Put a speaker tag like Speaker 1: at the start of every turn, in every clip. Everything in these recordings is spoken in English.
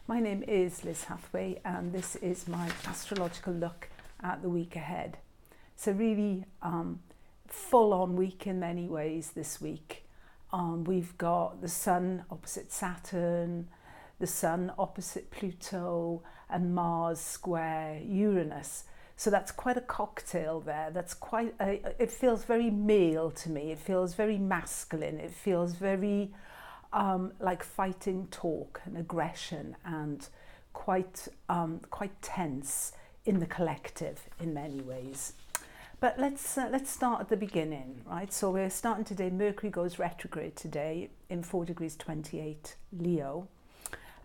Speaker 1: My name is Liz Hathway and this is my astrological look at the week ahead. It's a really full-on week in many ways this week. We've got the Sun opposite Saturn, the Sun opposite Pluto and Mars square Uranus. So that's quite a cocktail there. That's quite it feels very male to me. It feels very masculine. It feels very like fighting talk and aggression and quite tense in the collective in many ways. But let's start at the beginning, right? So we're starting today. Mercury goes retrograde today in 4 degrees 28 Leo.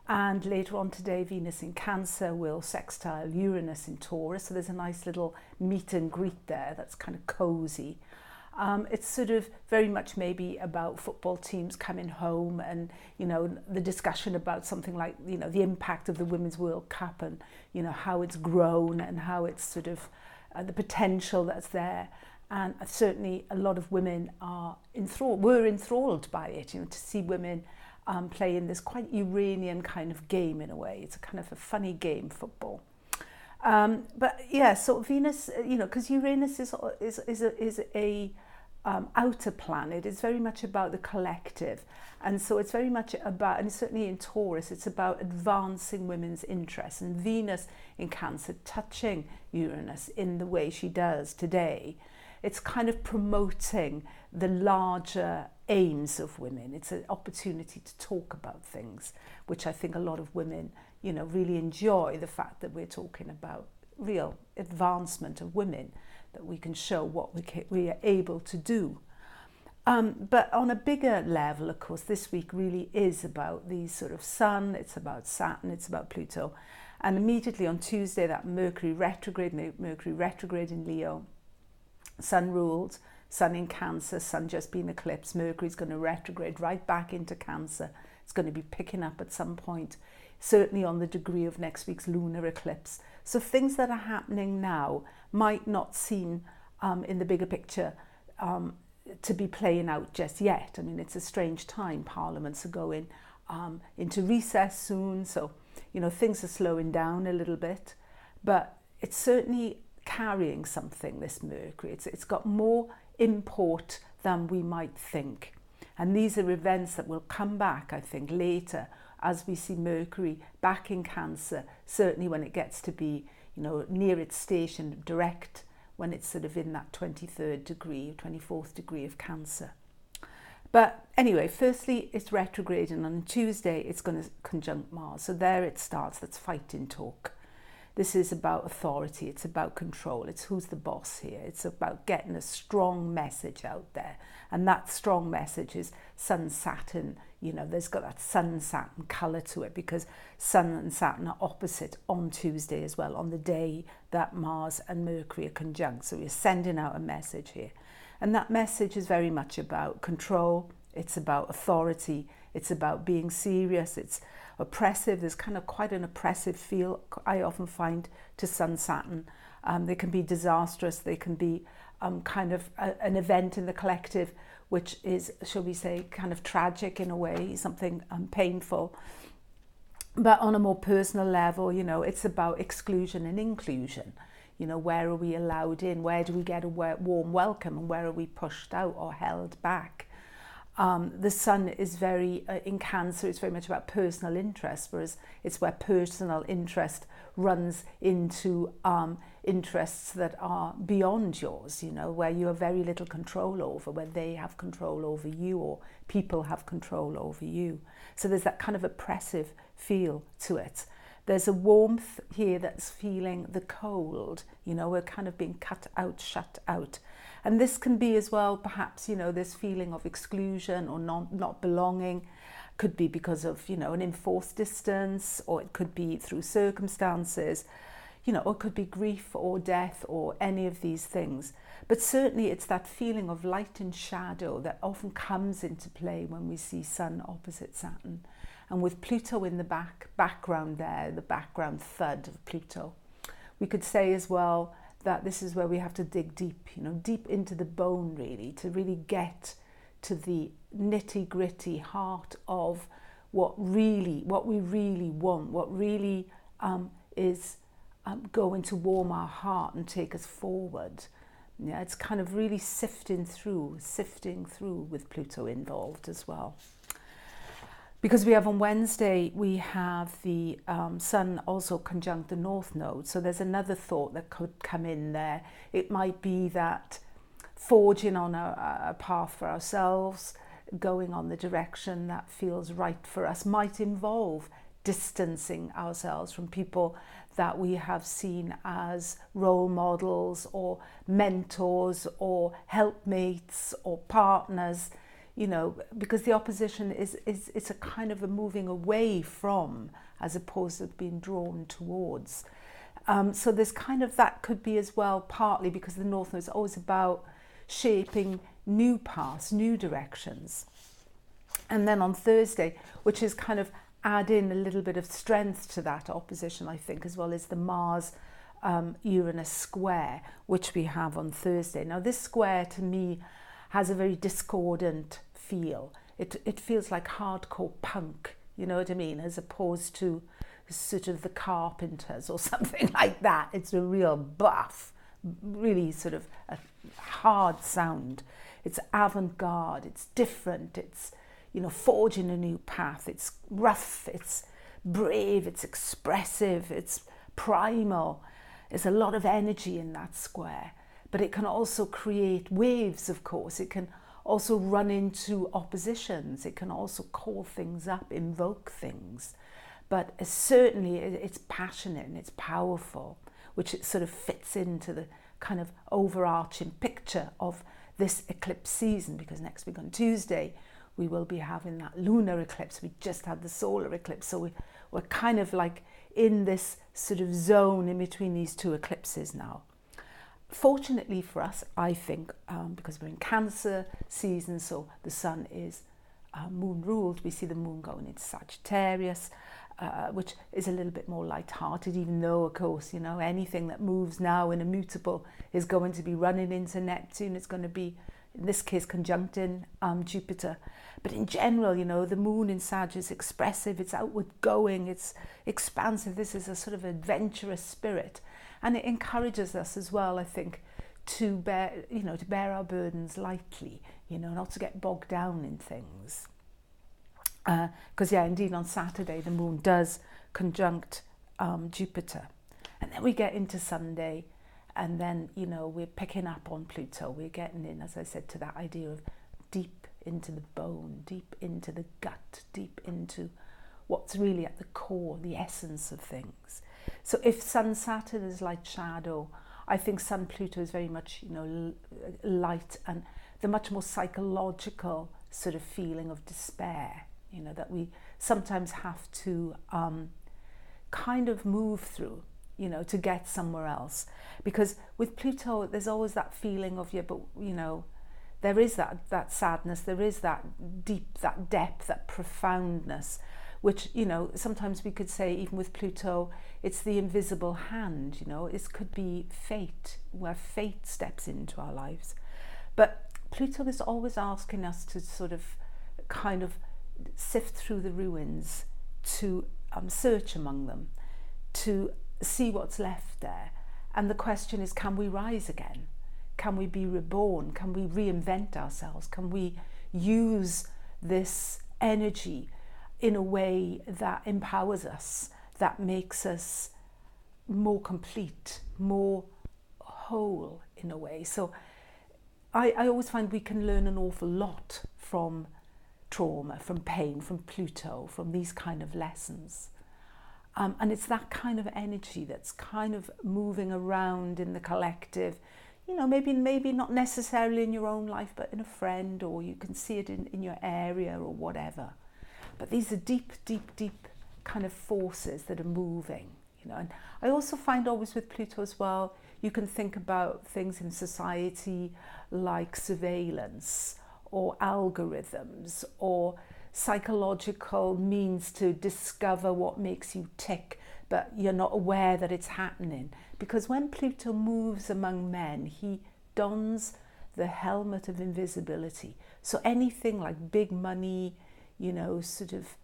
Speaker 1: And later on today, Venus in Cancer will sextile Uranus in Taurus. So there's a nice little meet and greet there that's kind of cozy. It's sort of very much maybe about football teams coming home and, you know, the discussion about something like, you know, the impact of the Women's World Cup and, you know, how it's grown and how it's sort of the potential that's there. And certainly a lot of women were enthralled by it, you know, to see women play in this quite Uranian kind of game in a way. It's a kind of a funny game, football. But yeah, so Venus, you know, because Uranus is a outer planet. It's very much about the collective, and so it's very much about, and certainly in Taurus, it's about advancing women's interests. And Venus in Cancer touching Uranus in the way she does today, it's kind of promoting the larger aims of women. It's an opportunity to talk about things, which I think a lot of women, you know, really enjoy, the fact that we're talking about real advancement of women, that we can show what we are able to do. But on a bigger level, of course, this week really is about the sort of Sun, it's about Saturn, it's about Pluto. And immediately on Tuesday, that Mercury retrograde in Leo, Sun ruled, Sun in Cancer, Sun just being eclipsed, Mercury's going to retrograde right back into Cancer. It's going to be picking up at some point, certainly on the degree of next week's lunar eclipse. So things that are happening now might not seem in the bigger picture to be playing out just yet. I mean, it's a strange time. Parliaments are going into recess soon. So, you know, things are slowing down a little bit. But it's certainly carrying something, this Mercury. It's got more import than we might think. And these are events that will come back, I think, later as we see Mercury back in Cancer, certainly when it gets to be, you know, near its station direct, when it's sort of in that 23rd degree, 24th degree of Cancer. But anyway, firstly, it's retrograde, and on Tuesday, it's going to conjunct Mars. So there it starts. That's fighting talk. This is about authority. It's about control. It's who's the boss here. It's about getting a strong message out there. And that strong message is Sun-Saturn. You know, there's got that Sun-Saturn colour to it because Sun and Saturn are opposite on Tuesday as well, on the day that Mars and Mercury are conjunct. So we're sending out a message here. And that message is very much about control. It's about authority. It's about being serious. It's oppressive. There's kind of quite an oppressive feel, I often find, to Sun-Saturn. They can be disastrous. They can be kind of an event in the collective, which is, shall we say, kind of tragic in a way, something painful. But on a more personal level, you know, it's about exclusion and inclusion. You know, where are we allowed in? Where do we get a warm welcome? And where are we pushed out or held back? The Sun is very, in Cancer, it's very much about personal interest, whereas it's where personal interest runs into interests that are beyond yours, you know, where you have very little control over, where they have control over you or people have control over you. So there's that kind of oppressive feel to it. There's a warmth here that's feeling the cold, you know, we're kind of being cut out, shut out. And this can be as well, perhaps, you know, this feeling of exclusion or not belonging. Could be because of, you know, an enforced distance, or it could be through circumstances, you know, or it could be grief or death or any of these things. But certainly it's that feeling of light and shadow that often comes into play when we see Sun opposite Saturn. And with Pluto in the background there, the background thud of Pluto, we could say as well that this is where we have to dig deep, you know, deep into the bone really, to really get to the nitty-gritty heart of what we really want, what really is going to warm our heart and take us forward. Yeah, it's kind of really sifting through with Pluto involved as well. Because we have on Wednesday, we have the Sun also conjunct the North Node. So there's another thought that could come in there. It might be that forging on a path for ourselves, going on the direction that feels right for us, might involve distancing ourselves from people that we have seen as role models or mentors or helpmates or partners, you know, because the opposition is it's a kind of a moving away from as opposed to being drawn towards. So there's kind of that could be as well, partly because the North Node is always about shaping new paths, new directions. And then on Thursday, which is kind of add in a little bit of strength to that opposition, I think, as well, is the Mars Uranus square, which we have on Thursday. Now this square to me has a very discordant feel. It feels like hardcore punk, you know what I mean, as opposed to sort of the Carpenters or something like that. It's a real buff, really sort of a hard sound. It's avant-garde, it's different, it's, you know, forging a new path. It's rough, it's brave, it's expressive, it's primal. There's a lot of energy in that square, but it can also create waves, of course. It can also run into oppositions. It can also call things up, invoke things. But certainly it's passionate and it's powerful, which it sort of fits into the kind of overarching picture of this eclipse season, because next week on Tuesday, we will be having that lunar eclipse. We just had the solar eclipse. So we're kind of like in this sort of zone in between these two eclipses now. Fortunately for us, I think, because we're in Cancer season, so the Sun is moon ruled, we see the moon going into Sagittarius, which is a little bit more light-hearted, even though, of course, you know, anything that moves now in a mutable is going to be running into Neptune. It's going to be, in this case, conjuncting Jupiter. But in general, you know, the moon in Sag is expressive, it's outward going, it's expansive. This is a sort of adventurous spirit. And it encourages us as well, I think, to bear our burdens lightly, you know, not to get bogged down in things. Because, yeah, indeed, on Saturday, the moon does conjunct Jupiter. And then we get into Sunday, and then, you know, we're picking up on Pluto. We're getting in, as I said, to that idea of deep into the bone, deep into the gut, deep into what's really at the core, the essence of things. So if Sun-Saturn is light shadow, I think Sun-Pluto is very much, you know, light, and the much more psychological sort of feeling of despair, you know, that we sometimes have to kind of move through, you know, to get somewhere else. Because with Pluto, there's always that feeling of, yeah, but, you know, there is that sadness, there is that deep, that depth, that profoundness, which, you know, sometimes we could say, even with Pluto, it's the invisible hand, you know, it could be fate, where fate steps into our lives. But Pluto is always asking us to sort of kind of sift through the ruins, to search among them, to see what's left there. And the question is, can we rise again? Can we be reborn? Can we reinvent ourselves? Can we use this energy in a way that empowers us, that makes us more complete, more whole in a way? So I always find we can learn an awful lot from trauma, from pain, from Pluto, from these kind of lessons. And it's that kind of energy that's kind of moving around in the collective, you know, maybe not necessarily in your own life, but in a friend, or you can see it in your area or whatever. But these are deep, deep, deep kind of forces that are moving, you know. And I also find always with Pluto as well, you can think about things in society like surveillance or algorithms or psychological means to discover what makes you tick, but you're not aware that it's happening. Because when Pluto moves among men, he dons the helmet of invisibility. So anything like big money, you know, sort of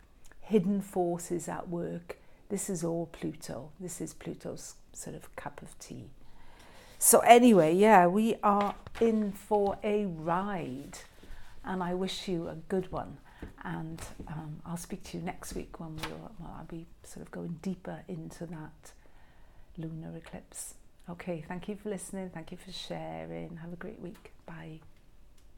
Speaker 1: hidden forces at work. This is all Pluto. This is Pluto's sort of cup of tea. So anyway, yeah, we are in for a ride, and I wish you a good one. And I'll speak to you next week when I'll be sort of going deeper into that lunar eclipse. Okay, thank you for listening. Thank you for sharing. Have a great week. Bye.